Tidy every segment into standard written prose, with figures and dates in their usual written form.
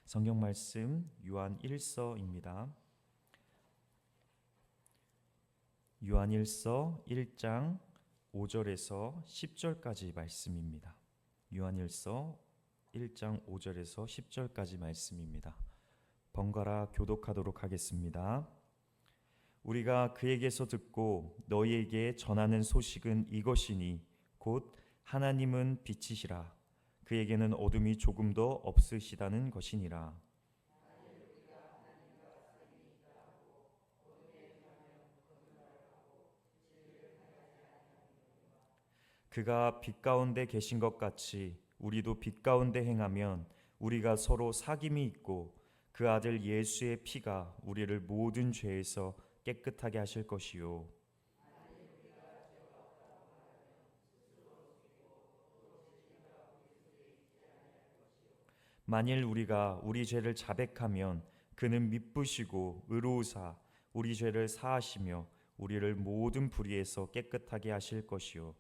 성경 말씀 요한 1서입니다. 요한 1서 1장 5절에서 10절까지 말씀입니다. 요한 1서 1장 5절에서 10절까지 말씀입니다. 번갈아 교독하도록 하겠습니다. 우리가 그에게서 듣고 너희에게 전하는 소식은 이것이니 곧 하나님은 빛이시라. 그에게는 어둠이 조금도 없으시다는 것이니라. 그가 빛 가운데 계신 것 같이 우리도 빛 가운데 행하면 우리가 서로 사귐이 있고 그 아들 예수의 피가 우리를 모든 죄에서 깨끗하게 하실 것이요. 만일 우리가 우리 죄를 자백하면 그는 미쁘시고 의로우사 우리 죄를 사하시며 우리를 모든 불의에서 깨끗하게 하실 것이요.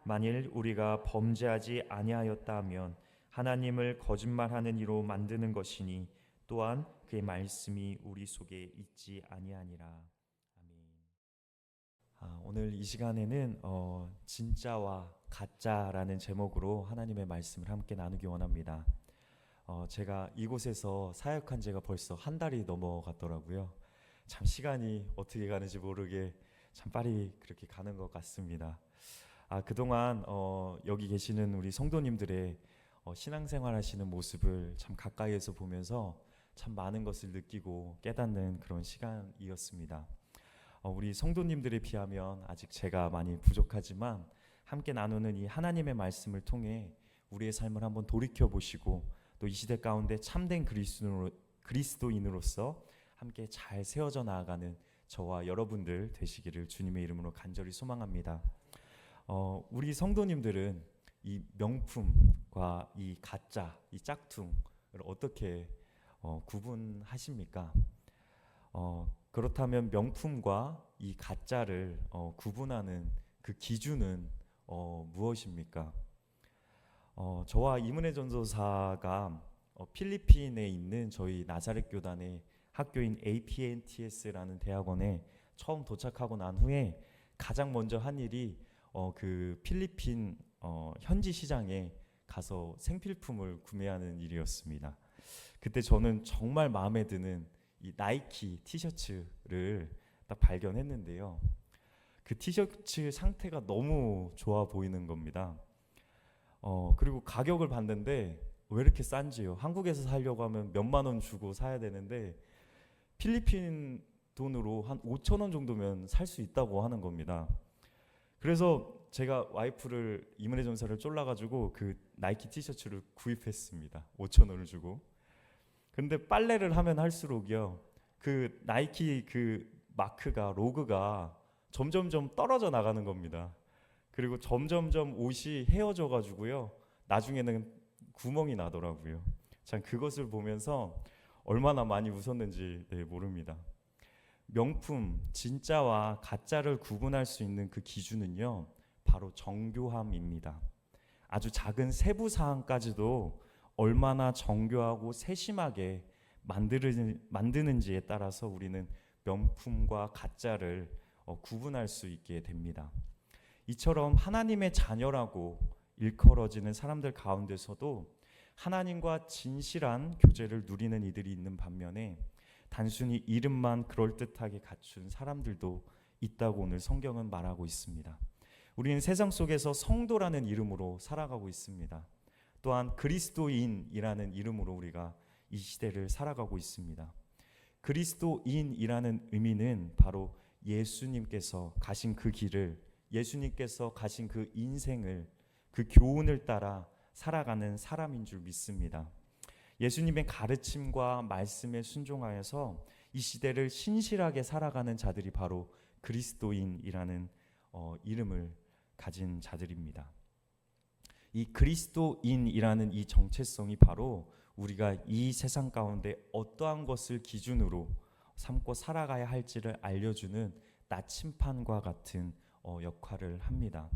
만일 우리가 범죄하지 아니하였다 하면 하나님을 거짓말하는 이로 만드는 것이니 또한 그의 말씀이 우리 속에 있지 아니하니라. 아멘. 오늘 이 시간에는 진짜와 가짜라는 제목으로 하나님의 말씀을 함께 나누기 원합니다. 제가 이곳에서 사역한 지가 벌써 한 달이 넘어갔더라고요. 참 시간이 어떻게 가는지 모르게 참 빨리 그렇게 가는 것 같습니다. 그동안 여기 계시는 우리 성도님들의 신앙생활 하시는 모습을 참 가까이에서 보면서 참 많은 것을 느끼고 깨닫는 그런 시간이었습니다. 우리 성도님들에 비하면 아직 제가 많이 부족하지만 함께 나누는 이 하나님의 말씀을 통해 우리의 삶을 한번 돌이켜 보시고 또 이 시대 가운데 참된 그리스도인으로서 함께 잘 세워져 나아가는 저와 여러분들 되시기를 주님의 이름으로 간절히 소망합니다. 우리 성도님들은 이 명품과 이 가짜, 이 짝퉁을 어떻게 구분하십니까? 그렇다면 명품과 이 가짜를 구분하는 그 기준은 무엇입니까? 저와 이문혜 전도사가 필리핀에 있는 저희 나사렛 교단의 학교인 APNTS라는 대학원에 처음 도착하고 난 후에 가장 먼저 한 일이 그 필리핀 현지 시장에 가서 생필품을 구매하는 일이었습니다. 그때 저는 정말 마음에 드는 이 나이키 티셔츠를 딱 발견했는데요. 그 티셔츠 상태가 너무 좋아 보이는 겁니다. 그리고 가격을 봤는데 왜 이렇게 싼지요? 한국에서 사려고 하면 몇만 원 주고 사야 되는데 필리핀 돈으로 한 5천 원 정도면 살 수 있다고 하는 겁니다. 그래서 제가 와이프를 이문혜 전사를 쫄라가지고 그 나이키 티셔츠를 구입했습니다. 5천 원을 주고. 근데 빨래를 하면 할수록요, 그 나이키 그 마크가 로고가 점점점 떨어져 나가는 겁니다. 그리고 점점점 옷이 헤어져 가지고요, 나중에는 구멍이 나더라고요. 참 그것을 보면서 얼마나 많이 웃었는지 모릅니다. 명품, 진짜와 가짜를 구분할 수 있는 그 기준은요, 바로 정교함입니다. 아주 작은 세부 사항까지도 얼마나 정교하고 세심하게 만드는지에 따라서 우리는 명품과 가짜를 구분할 수 있게 됩니다. 이처럼 하나님의 자녀라고 일컬어지는 사람들 가운데서도 하나님과 진실한 교제를 누리는 이들이 있는 반면에 단순히 이름만 그럴듯하게 갖춘 사람들도 있다고 오늘 성경은 말하고 있습니다. 우리는 세상 속에서 성도라는 이름으로 살아가고 있습니다. 또한 그리스도인이라는 이름으로 우리가 이 시대를 살아가고 있습니다. 그리스도인이라는 의미는 바로 예수님께서 가신 그 길을, 예수님께서 가신 그 인생을, 그 교훈을 따라 살아가는 사람인 줄 믿습니다. 예수님의 가르침과 말씀에 순종하여서 이 시대를 신실하게 살아가는 자들이 바로 그리스도인이라는 이름을 가진 자들입니다. 이 그리스도인이라는 이 정체성이 바로 우리가 이 세상 가운데 어떠한 것을 기준으로 삼고 살아가야 할지를 알려주는 나침판과 같은 역할을 합니다.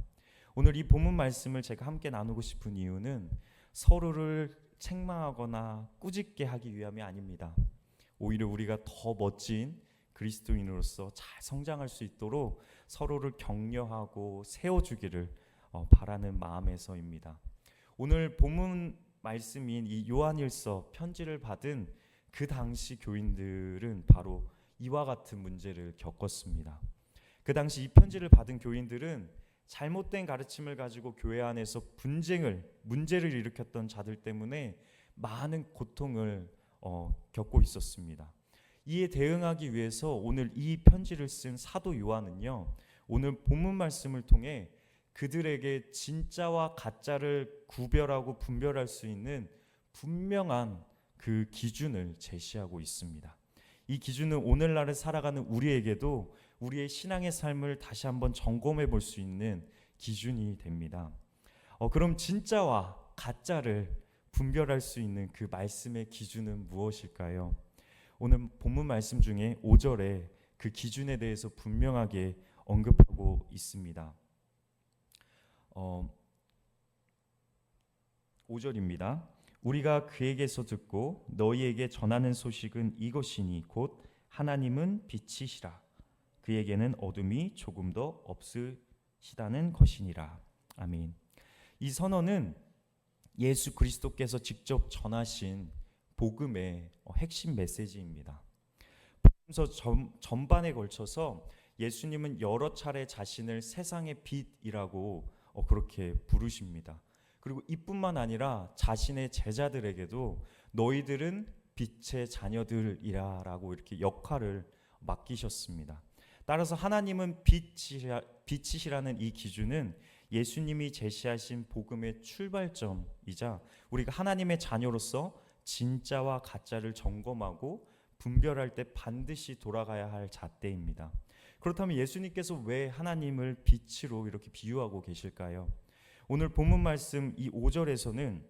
오늘 이 본문 말씀을 제가 함께 나누고 싶은 이유는 서로를 책망하거나 꾸짖게 하기 위함이 아닙니다. 오히려 우리가 더 멋진 그리스도인으로서 잘 성장할 수 있도록 서로를 격려하고 세워주기를 바라는 마음에서입니다. 오늘 본문 말씀인 이 요한일서 편지를 받은 그 당시 교인들은 바로 이와 같은 문제를 겪었습니다. 그 당시 이 편지를 받은 교인들은 잘못된 가르침을 가지고 교회 안에서 문제를 일으켰던 자들 때문에 많은 고통을 겪고 있었습니다. 이에 대응하기 위해서 오늘 이 편지를 쓴 사도 요한은요, 오늘 본문 말씀을 통해 그들에게 진짜와 가짜를 구별하고 분별할 수 있는 분명한 그 기준을 제시하고 있습니다. 이 기준은 오늘날을 살아가는 우리에게도 우리의 신앙의 삶을 다시 한번 점검해 볼 수 있는 기준이 됩니다. 그럼 진짜와 가짜를 분별할 수 있는 그 말씀의 기준은 무엇일까요? 오늘 본문 말씀 중에 5절에 그 기준에 대해서 분명하게 언급하고 있습니다. 5절입니다. 우리가 그에게서 듣고 너희에게 전하는 소식은 이것이니 곧 하나님은 빛이시라. 그에게는 어둠이 조금도 없으시다는 것이니라. 아멘. 이 선언은 예수 그리스도께서 직접 전하신 복음의 핵심 메시지입니다. 복음서 전반에 걸쳐서 예수님은 여러 차례 자신을 세상의 빛이라고 그렇게 부르십니다. 그리고 이뿐만 아니라 자신의 제자들에게도 너희들은 빛의 자녀들이라고 이렇게 역할을 맡기셨습니다. 따라서 하나님은 빛이시라는 이 기준은 예수님이 제시하신 복음의 출발점이자 우리가 하나님의 자녀로서 진짜와 가짜를 점검하고 분별할 때 반드시 돌아가야 할 잣대입니다. 그렇다면 예수님께서 왜 하나님을 빛으로 이렇게 비유하고 계실까요? 오늘 본문 말씀 이 5절에서는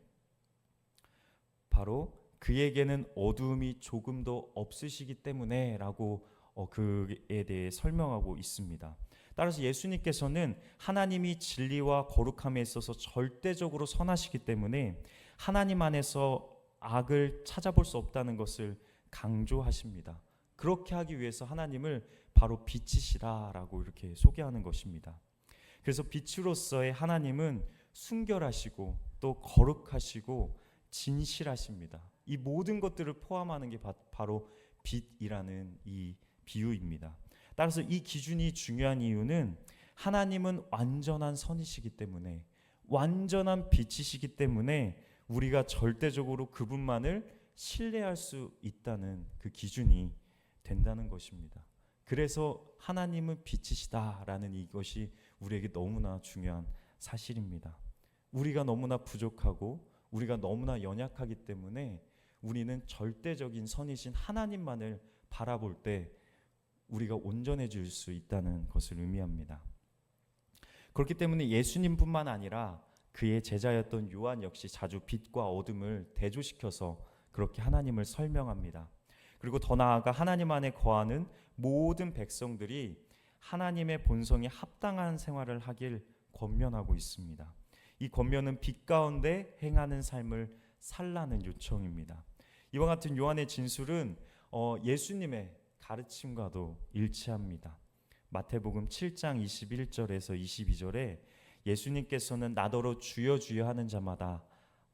바로 그에게는 어두움이 조금도 없으시기 때문에 라고 그에 대해 설명하고 있습니다. 따라서 예수님께서는 하나님이 진리와 거룩함에 있어서 절대적으로 선하시기 때문에 하나님 안에서 악을 찾아볼 수 없다는 것을 강조하십니다. 그렇게 하기 위해서 하나님을 바로 빛이시라라고 이렇게 소개하는 것입니다. 그래서 빛으로서의 하나님은 순결하시고 또 거룩하시고 진실하십니다. 이 모든 것들을 포함하는 게 바로 빛이라는 이 비유입니다. 따라서 이 기준이 중요한 이유는 하나님은 완전한 선이시기 때문에, 완전한 빛이시기 때문에 우리가 절대적으로 그분만을 신뢰할 수 있다는 그 기준이 된다는 것입니다. 그래서 하나님은 빛이시다라는 이것이 우리에게 너무나 중요한 사실입니다. 우리가 너무나 부족하고 우리가 너무나 연약하기 때문에 우리는 절대적인 선이신 하나님만을 바라볼 때 우리가 온전해질 수 있다는 것을 의미합니다. 그렇기 때문에 예수님뿐만 아니라 그의 제자였던 요한 역시 자주 빛과 어둠을 대조시켜서 그렇게 하나님을 설명합니다. 그리고 더 나아가 하나님 안에 거하는 모든 백성들이 하나님의 본성에 합당한 생활을 하길 권면하고 있습니다. 이 권면은 빛 가운데 행하는 삶을 살라는 요청입니다. 이와 같은 요한의 진술은 예수님의 가르침과도 일치합니다. 마태복음 7장 21절에서 22절에 예수님께서는 나더러 주여 주여 하는 자마다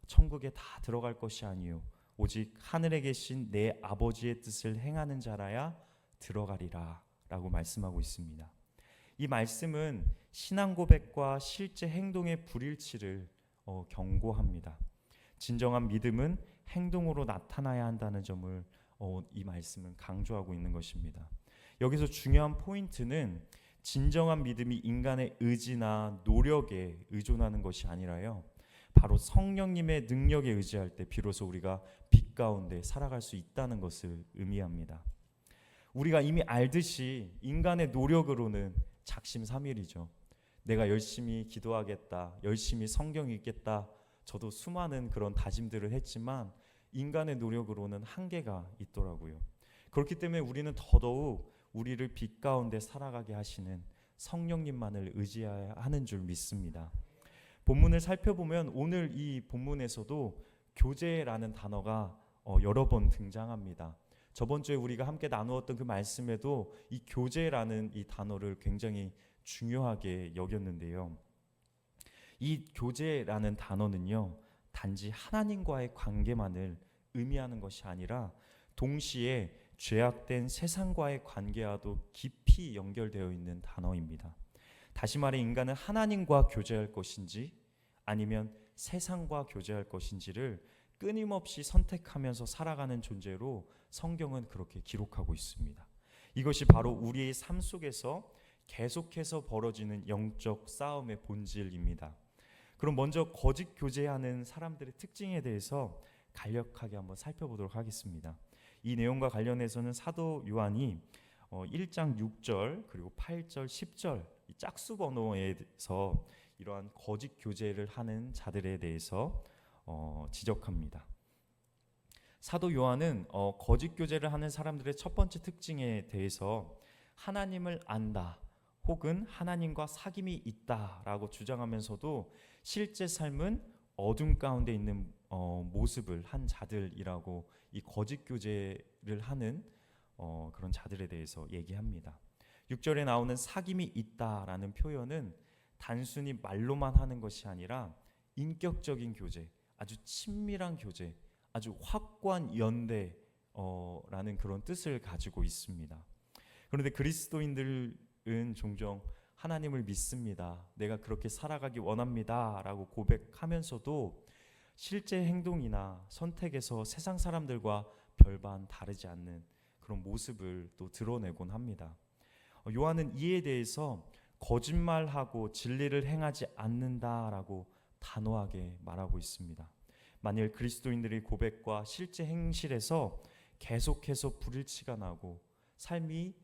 천국에 다 들어갈 것이 아니요 오직 하늘에 계신 내 아버지의 뜻을 행하는 자라야 들어가리라 라고 말씀하고 있습니다. 이 말씀은 신앙 고백과 실제 행동의 불일치를 경고합니다. 진정한 믿음은 행동으로 나타나야 한다는 점을 이 말씀은 강조하고 있는 것입니다. 여기서 중요한 포인트는 진정한 믿음이 인간의 의지나 노력에 의존하는 것이 아니라요, 바로 성령님의 능력에 의지할 때 비로소 우리가 빛 가운데 살아갈 수 있다는 것을 의미합니다. 우리가 이미 알듯이 인간의 노력으로는 작심삼일이죠. 내가 열심히 기도하겠다, 열심히 성경 읽겠다, 저도 수많은 그런 다짐들을 했지만 인간의 노력으로는 한계가 있더라고요. 그렇기 때문에 우리는 더더욱 우리를 빛 가운데 살아가게 하시는 성령님만을 의지해야 하는 줄 믿습니다. 본문을 살펴보면 오늘 이 본문에서도 교제라는 단어가 여러 번 등장합니다. 저번 주에 우리가 함께 나누었던 그 말씀에도 이 교제라는 이 단어를 굉장히 중요하게 여겼는데요. 이 교제라는 단어는요, 단지 하나님과의 관계만을 의미하는 것이 아니라 동시에 죄악된 세상과의 관계와도 깊이 연결되어 있는 단어입니다. 다시 말해 인간은 하나님과 교제할 것인지 아니면 세상과 교제할 것인지를 끊임없이 선택하면서 살아가는 존재로 성경은 그렇게 기록하고 있습니다. 이것이 바로 우리의 삶 속에서 계속해서 벌어지는 영적 싸움의 본질입니다. 그럼 먼저 거짓 교제하는 사람들의 특징에 대해서 간략하게 한번 살펴보도록 하겠습니다. 이 내용과 관련해서는 사도 요한이 1장 6절 그리고 8절 10절 이 짝수 번호에서 이러한 거짓 교제를 하는 자들에 대해서 지적합니다. 사도 요한은 거짓 교제를 하는 사람들의 첫 번째 특징에 대해서 하나님을 안다 혹은 하나님과 사귐이 있다라고 주장하면서도 실제 삶은 어둠 가운데 있는 모습을 한 자들이라고 이 거짓 교제를 하는 그런 자들에 대해서 얘기합니다. 6절에 나오는 사귐이 있다라는 표현은 단순히 말로만 하는 것이 아니라 인격적인 교제, 아주 친밀한 교제, 아주 확고한 연대라는 그런 뜻을 가지고 있습니다. 그런데 그리스도인들은 종종 하나님을 믿습니다. 내가 그렇게 살아가기 원합니다. 라고 고백하면서도 실제 행동이나 선택에서 세상 사람들과 별반 다르지 않는 그런 모습을 또 드러내곤 합니다. 요한은 이에 대해서 거짓말하고 진리를 행하지 않는다라고 단호하게 말하고 있습니다. 만일 그리스도인들의 고백과 실제 행실에서 계속해서 불일치가 나고 삶이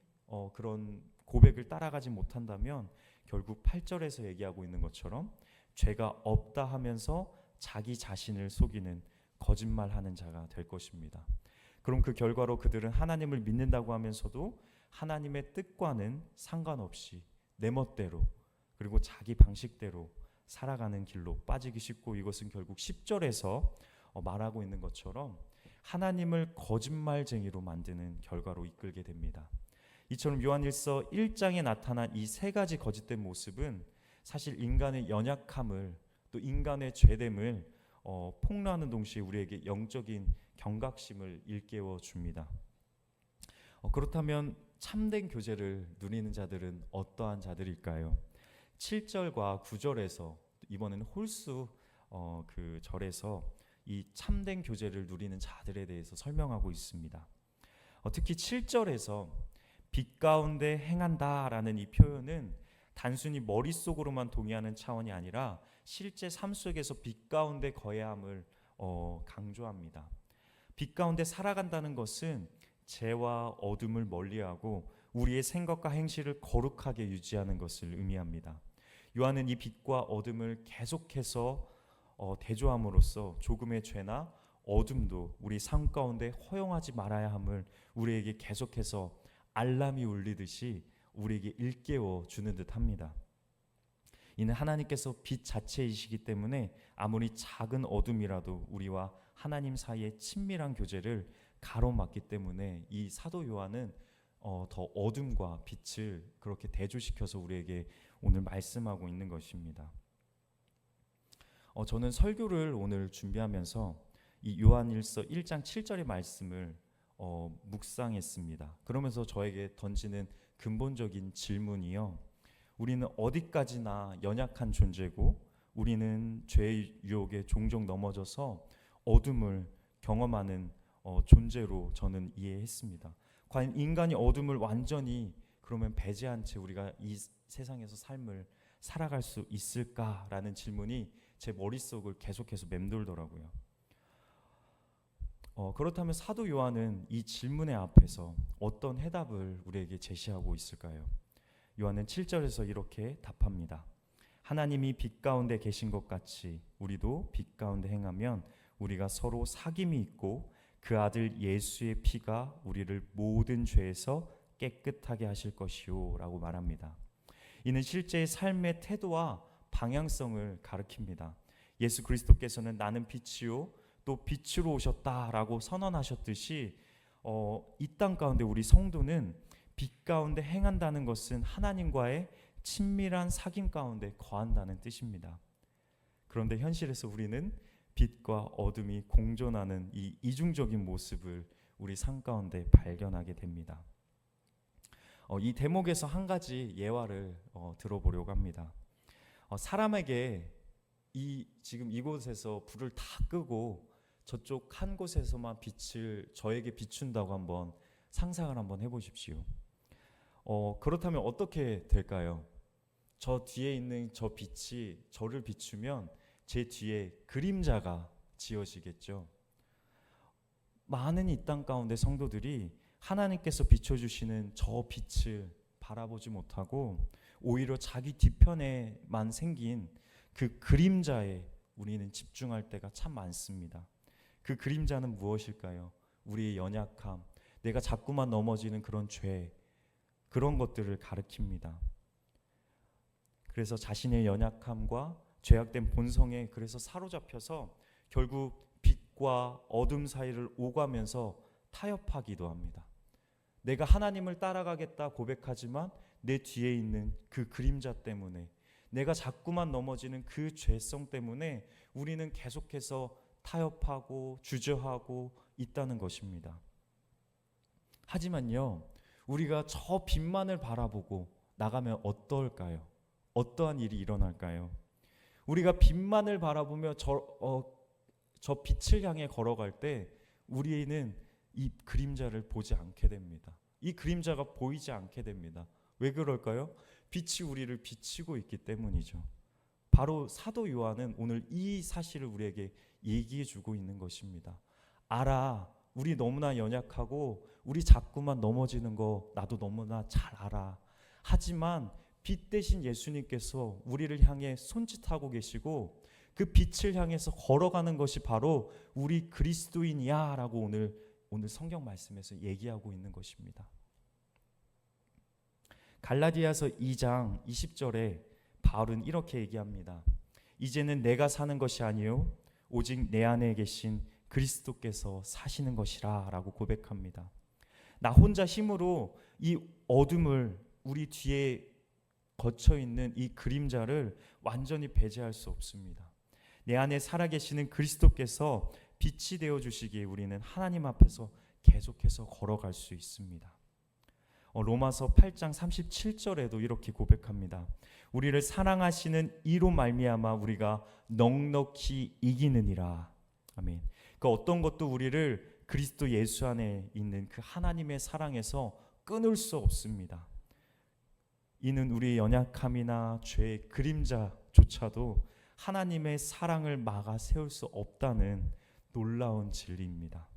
그런 고백을 따라가지 못한다면 결국 8절에서 얘기하고 있는 것처럼 죄가 없다 하면서 자기 자신을 속이는 거짓말하는 자가 될 것입니다. 그럼 그 결과로 그들은 하나님을 믿는다고 하면서도 하나님의 뜻과는 상관없이 내 멋대로 그리고 자기 방식대로 살아가는 길로 빠지기 쉽고 이것은 결국 10절에서 말하고 있는 것처럼 하나님을 거짓말쟁이로 만드는 결과로 이끌게 됩니다. 이처럼 요한일서 1장에 나타난 이 세 가지 거짓된 모습은 사실 인간의 연약함을 또 인간의 죄됨을 폭로하는 동시에 우리에게 영적인 경각심을 일깨워 줍니다. 그렇다면 참된 교제를 누리는 자들은 어떠한 자들일까요? 7절과 9절에서 이번에는 홀수 그 절에서 이 참된 교제를 누리는 자들에 대해서 설명하고 있습니다. 특히 7절에서 빛 가운데 행한다라는 이 표현은 단순히 머릿속으로만 동의하는 차원이 아니라 실제 삶 속에서 빛 가운데 거해함을 강조합니다. 빛 가운데 살아간다는 것은 죄와 어둠을 멀리하고 우리의 생각과 행실을 거룩하게 유지하는 것을 의미합니다. 요한은 이 빛과 어둠을 계속해서 대조함으로써 조금의 죄나 어둠도 우리 삶 가운데 허용하지 말아야 함을 우리에게 계속해서 알람이 울리듯이 우리에게 일깨워 주는 듯합니다. 이는 하나님께서 빛 자체이시기 때문에 아무리 작은 어둠이라도 우리와 하나님 사이의 친밀한 교제를 가로막기 때문에 이 사도 요한은 더 어둠과 빛을 그렇게 대조시켜서 우리에게 오늘 말씀하고 있는 것입니다. 저는 설교를 오늘 준비하면서 이 요한일서 1장 7절의 말씀을 묵상했습니다. 그러면서 저에게 던지는 근본적인 질문이요. 우리는 어디까지나 연약한 존재고 우리는 죄의 유혹에 종종 넘어져서 어둠을 경험하는 존재로 저는 이해했습니다. 과연 인간이 어둠을 완전히 그러면 배제한 채 우리가 이 세상에서 삶을 살아갈 수 있을까라는 질문이 제 머릿속을 계속해서 맴돌더라고요. 그렇다면 사도 요한은 이 질문의 앞에서 어떤 해답을 우리에게 제시하고 있을까요? 요한은 7절에서 이렇게 답합니다. 하나님이 빛 가운데 계신 것 같이 우리도 빛 가운데 행하면 우리가 서로 사귐이 있고 그 아들 예수의 피가 우리를 모든 죄에서 깨끗하게 하실 것이요 라고 말합니다. 이는 실제의 삶의 태도와 방향성을 가리킵니다. 예수 그리스도께서는 나는 빛이요 또 빛으로 오셨다라고 선언하셨듯이 이 땅 가운데 우리 성도는 빛 가운데 행한다는 것은 하나님과의 친밀한 사귐 가운데 거한다는 뜻입니다. 그런데 현실에서 우리는 빛과 어둠이 공존하는 이 이중적인 모습을 우리 삶 가운데 발견하게 됩니다. 이 대목에서 한 가지 예화를 들어보려고 합니다. 사람에게 지금 이곳에서 불을 다 끄고 저쪽 한 곳에서만 빛을 저에게 비춘다고 한번 상상을 한번 해보십시오. 그렇다면 어떻게 될까요? 저 뒤에 있는 저 빛이 저를 비추면 제 뒤에 그림자가 지어지겠죠. 많은 이 땅 가운데 성도들이 하나님께서 비춰주시는 저 빛을 바라보지 못하고 오히려 자기 뒤편에만 생긴 그 그림자에 우리는 집중할 때가 참 많습니다. 그 그림자는 무엇일까요? 우리의 연약함, 내가 자꾸만 넘어지는 그런 죄, 그런 것들을 가리킵니다. 그래서 자신의 연약함과 죄악된 본성에 그래서 사로잡혀서 결국 빛과 어둠 사이를 오가면서 타협하기도 합니다. 내가 하나님을 따라가겠다 고백하지만 내 뒤에 있는 그 그림자 때문에, 내가 자꾸만 넘어지는 그 죄성 때문에 우리는 계속해서 타협하고 주저하고 있다는 것입니다. 하지만요, 우리가 저 빛만을 바라보고 나가면 어떨까요? 어떠한 일이 일어날까요? 우리가 빛만을 바라보며 저 빛을 향해 걸어갈 때 우리는 이 그림자를 보지 않게 됩니다. 이 그림자가 보이지 않게 됩니다. 왜 그럴까요? 빛이 우리를 비치고 있기 때문이죠. 바로 사도 요한은 오늘 이 사실을 우리에게 얘기해 주고 있는 것입니다. 알아, 우리 너무나 연약하고 우리 자꾸만 넘어지는 거 나도 너무나 잘 알아. 하지만 빛 대신 예수님께서 우리를 향해 손짓하고 계시고 그 빛을 향해서 걸어가는 것이 바로 우리 그리스도인이야 라고 오늘 성경 말씀에서 얘기하고 있는 것입니다. 갈라디아서 2장 20절에 바울은 이렇게 얘기합니다. 이제는 내가 사는 것이 아니요 오직 내 안에 계신 그리스도께서 사시는 것이라 라고 고백합니다. 나 혼자 힘으로 이 어둠을 우리 뒤에 거쳐있는 이 그림자를 완전히 배제할 수 없습니다. 내 안에 살아계시는 그리스도께서 빛이 되어주시기에 우리는 하나님 앞에서 계속해서 걸어갈 수 있습니다. 로마서 8장 37절에도 이렇게 고백합니다. 우리를 사랑하시는 이로 말미암아 우리가 넉넉히 이기느니라. 아멘. 그 어떤 것도 우리를 그리스도 예수 안에 있는 그 하나님의 사랑에서 끊을 수 없습니다. 이는 우리의 연약함이나 죄의 그림자조차도 하나님의 사랑을 막아 세울 수 없다는 놀라운 진리입니다.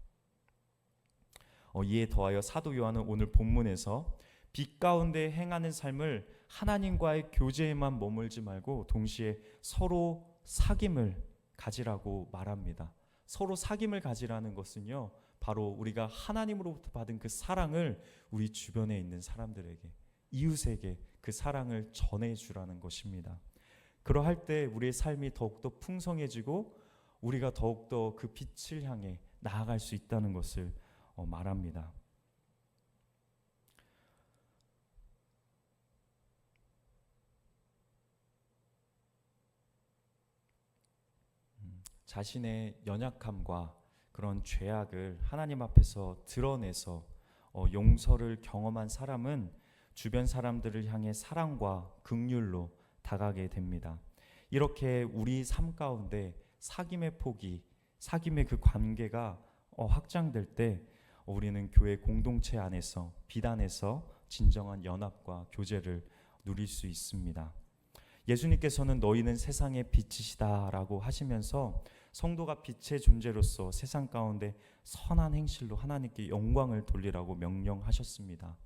이에 더하여 사도 요한은 오늘 본문에서 빛 가운데 행하는 삶을 하나님과의 교제에만 머물지 말고 동시에 서로 사귐을 가지라고 말합니다. 서로 사귐을 가지라는 것은요, 바로 우리가 하나님으로부터 받은 그 사랑을 우리 주변에 있는 사람들에게, 이웃에게 그 사랑을 전해주라는 것입니다. 그러할 때 우리의 삶이 더욱더 풍성해지고 우리가 더욱더 그 빛을 향해 나아갈 수 있다는 것을 말합니다. 자신의 연약함과 그런 죄악을 하나님 앞에서 드러내서 용서를 경험한 사람은 주변 사람들을 향해 사랑과 긍휼로 다가게 됩니다. 이렇게 우리 삶 가운데 사귐의 폭이, 사귐의 그 관계가 확장될 때 우리는 교회 공동체 안에서, 빛 안에서 진정한 연합과 교제를 누릴 수 있습니다. 예수님께서는 너희는 세상의 빛이시다 라고 하시면서 성도가 빛의 존재로서 세상 가운데 선한 행실로 하나님께 영광을 돌리라고 명령하셨습니다.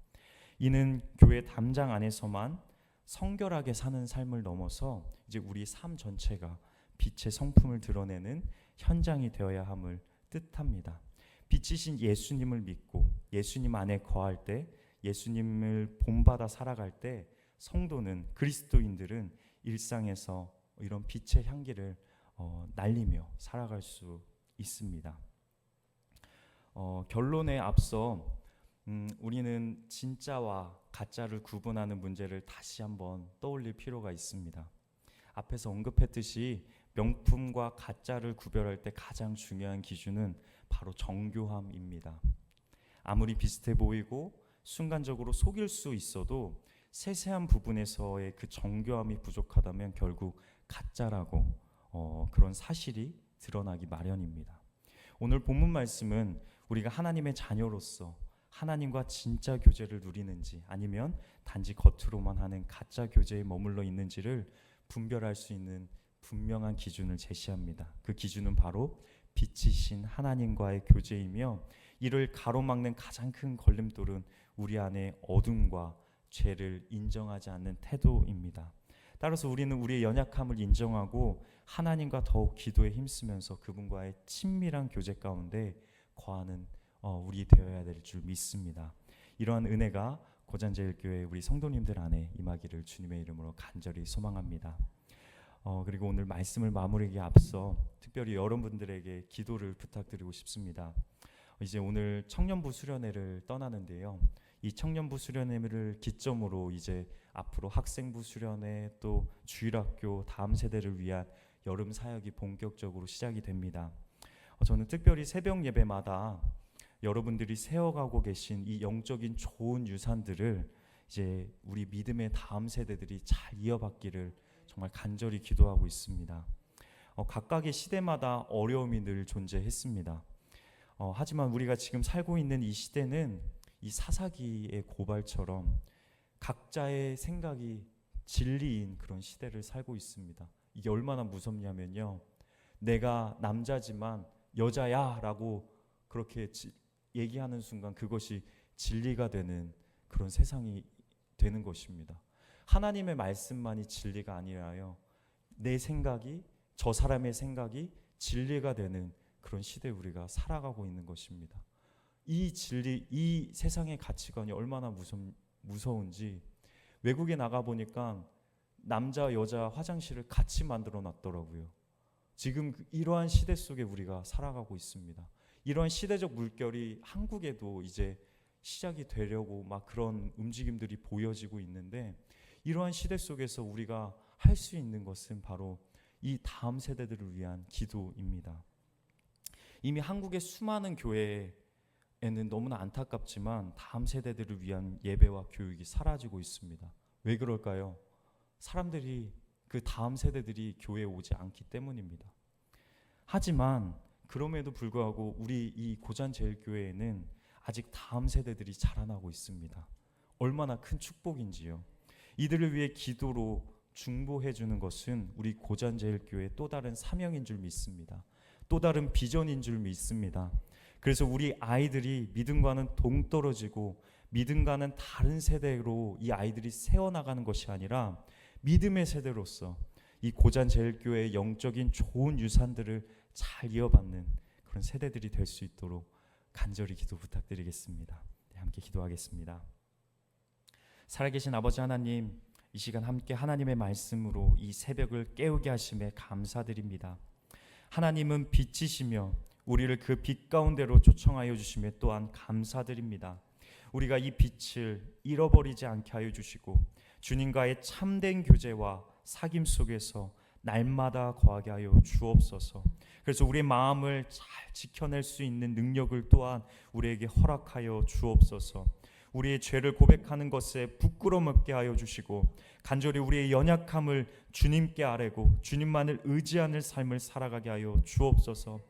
이는 교회 담장 안에서만 성결하게 사는 삶을 넘어서 이제 우리 삶 전체가 빛의 성품을 드러내는 현장이 되어야 함을 뜻합니다. 빛이신 예수님을 믿고 예수님 안에 거할 때, 예수님을 본받아 살아갈 때 성도는, 그리스도인들은 일상에서 이런 빛의 향기를 날리며 살아갈 수 있습니다. 결론에 앞서 우리는 진짜와 가짜를 구분하는 문제를 다시 한번 떠올릴 필요가 있습니다. 앞에서 언급했듯이 명품과 가짜를 구별할 때 가장 중요한 기준은 바로 정교함입니다. 아무리 비슷해 보이고 순간적으로 속일 수 있어도 세세한 부분에서의 그 정교함이 부족하다면 결국 가짜라고 그런 사실이 드러나기 마련입니다. 오늘 본문 말씀은 우리가 하나님의 자녀로서 하나님과 진짜 교제를 누리는지 아니면 단지 겉으로만 하는 가짜 교제에 머물러 있는지를 분별할 수 있는 분명한 기준을 제시합니다. 그 기준은 바로 빛이신 하나님과의 교제이며 이를 가로막는 가장 큰 걸림돌은 우리 안에 어둠과 죄를 인정하지 않는 태도입니다. 따라서 우리는 우리의 연약함을 인정하고 하나님과 더욱 기도에 힘쓰면서 그분과의 친밀한 교제 가운데 거하는 우리 되어야 될 줄 믿습니다. 이러한 은혜가 고잔제일교회 우리 성도님들 안에 임하기를 주님의 이름으로 간절히 소망합니다. 그리고 오늘 말씀을 마무리하기에 앞서 특별히 여러분들에게 기도를 부탁드리고 싶습니다. 이제 오늘 청년부 수련회를 떠나는데요. 이 청년부 수련회를 기점으로 이제 앞으로 학생부 수련회 또 주일학교 다음 세대를 위한 여름 사역이 본격적으로 시작이 됩니다. 저는 특별히 새벽 예배마다 여러분들이 세워가고 계신 이 영적인 좋은 유산들을 이제 우리 믿음의 다음 세대들이 잘 이어받기를 정말 간절히 기도하고 있습니다. 각각의 시대마다 어려움이 늘 존재했습니다. 하지만 우리가 지금 살고 있는 이 시대는 이 사사기의 고발처럼 각자의 생각이 진리인 그런 시대를 살고 있습니다. 이게 얼마나 무섭냐면요, 내가 남자지만 여자야 라고 그렇게 얘기하는 순간 그것이 진리가 되는 그런 세상이 되는 것입니다. 하나님의 말씀만이 진리가 아니라요, 내 생각이, 저 사람의 생각이 진리가 되는 그런 시대에 우리가 살아가고 있는 것입니다. 이 진리, 이 세상의 가치관이 얼마나 무서운지 외국에 나가 보니까 남자 여자 화장실을 같이 만들어 놨더라고요. 지금 이러한 시대 속에 우리가 살아가고 있습니다. 이러한 시대적 물결이 한국에도 이제 시작이 되려고 막 그런 움직임들이 보여지고 있는데, 이러한 시대 속에서 우리가 할 수 있는 것은 바로 이 다음 세대들을 위한 기도입니다. 이미 한국의 수많은 교회에는 너무나 안타깝지만 다음 세대들을 위한 예배와 교육이 사라지고 있습니다. 왜 그럴까요? 사람들이, 그 다음 세대들이 교회에 오지 않기 때문입니다. 하지만 그럼에도 불구하고 우리 이 고잔제일교회에는 아직 다음 세대들이 자라나고 있습니다. 얼마나 큰 축복인지요. 이들을 위해 기도로 중보해 주는 것은 우리 고잔제일교회의 또 다른 사명인 줄 믿습니다. 또 다른 비전인 줄 믿습니다. 그래서 우리 아이들이 믿음과는 동떨어지고 믿음과는 다른 세대로 이 아이들이 세워나가는 것이 아니라 믿음의 세대로서 이 고잔제일교회의 영적인 좋은 유산들을 잘 이어받는 그런 세대들이 될 수 있도록 간절히 기도 부탁드리겠습니다. 함께 기도하겠습니다. 살아계신 아버지 하나님, 이 시간 함께 하나님의 말씀으로 이 새벽을 깨우게 하심에 감사드립니다. 하나님은 빛이시며 우리를 그 빛 가운데로 초청하여 주심에 또한 감사드립니다. 우리가 이 빛을 잃어버리지 않게 하여 주시고 주님과의 참된 교제와 사귐 속에서 날마다 거하게 하여 주옵소서. 그래서 우리의 마음을 잘 지켜낼 수 있는 능력을 또한 우리에게 허락하여 주옵소서. 우리의 죄를 고백하는 것에 부끄러움 없게 하여 주시고 간절히 우리의 연약함을 주님께 아뢰고 주님만을 의지하는 삶을 살아가게 하여 주옵소서.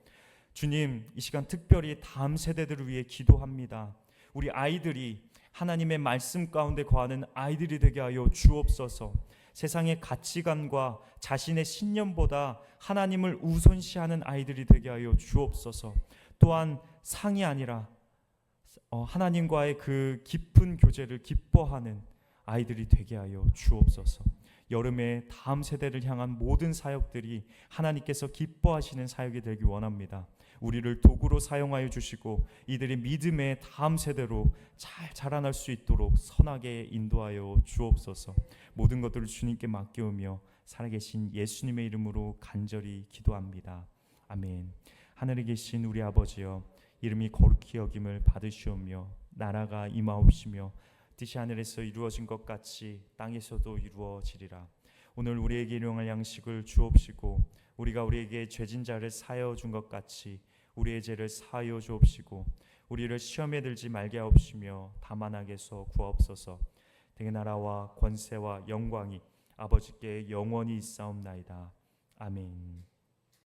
주님, 이 시간 특별히 다음 세대들을 위해 기도합니다. 우리 아이들이 하나님의 말씀 가운데 거하는 아이들이 되게 하여 주옵소서. 세상의 가치관과 자신의 신념보다 하나님을 우선시하는 아이들이 되게 하여 주옵소서. 또한 상이 아니라 하나님과의 그 깊은 교제를 기뻐하는 아이들이 되게 하여 주옵소서. 여름에 다음 세대를 향한 모든 사역들이 하나님께서 기뻐하시는 사역이 되기 원합니다. 우리를 도구로 사용하여 주시고 이들의 믿음의 다음 세대로 잘 자라날 수 있도록 선하게 인도하여 주옵소서. 모든 것들을 주님께 맡겨오며 살아계신 예수님의 이름으로 간절히 기도합니다. 아멘. 하늘에 계신 우리 아버지여, 이름이 거룩히 여김을 받으시오며 나라가 임하옵시며 뜻이 하늘에서 이루어진 것 같이 땅에서도 이루어지리라. 오늘 우리에게 일용할 양식을 주옵시고 우리가 우리에게 죄진 자를 사하여 준 것 같이 우리의 죄를 사하여 주옵시고 우리를 시험에 들지 말게 하옵시며 다만 악에서 구하옵소서. 대개 나라와 권세와 영광이 아버지께 영원히 있사옵나이다. 아멘.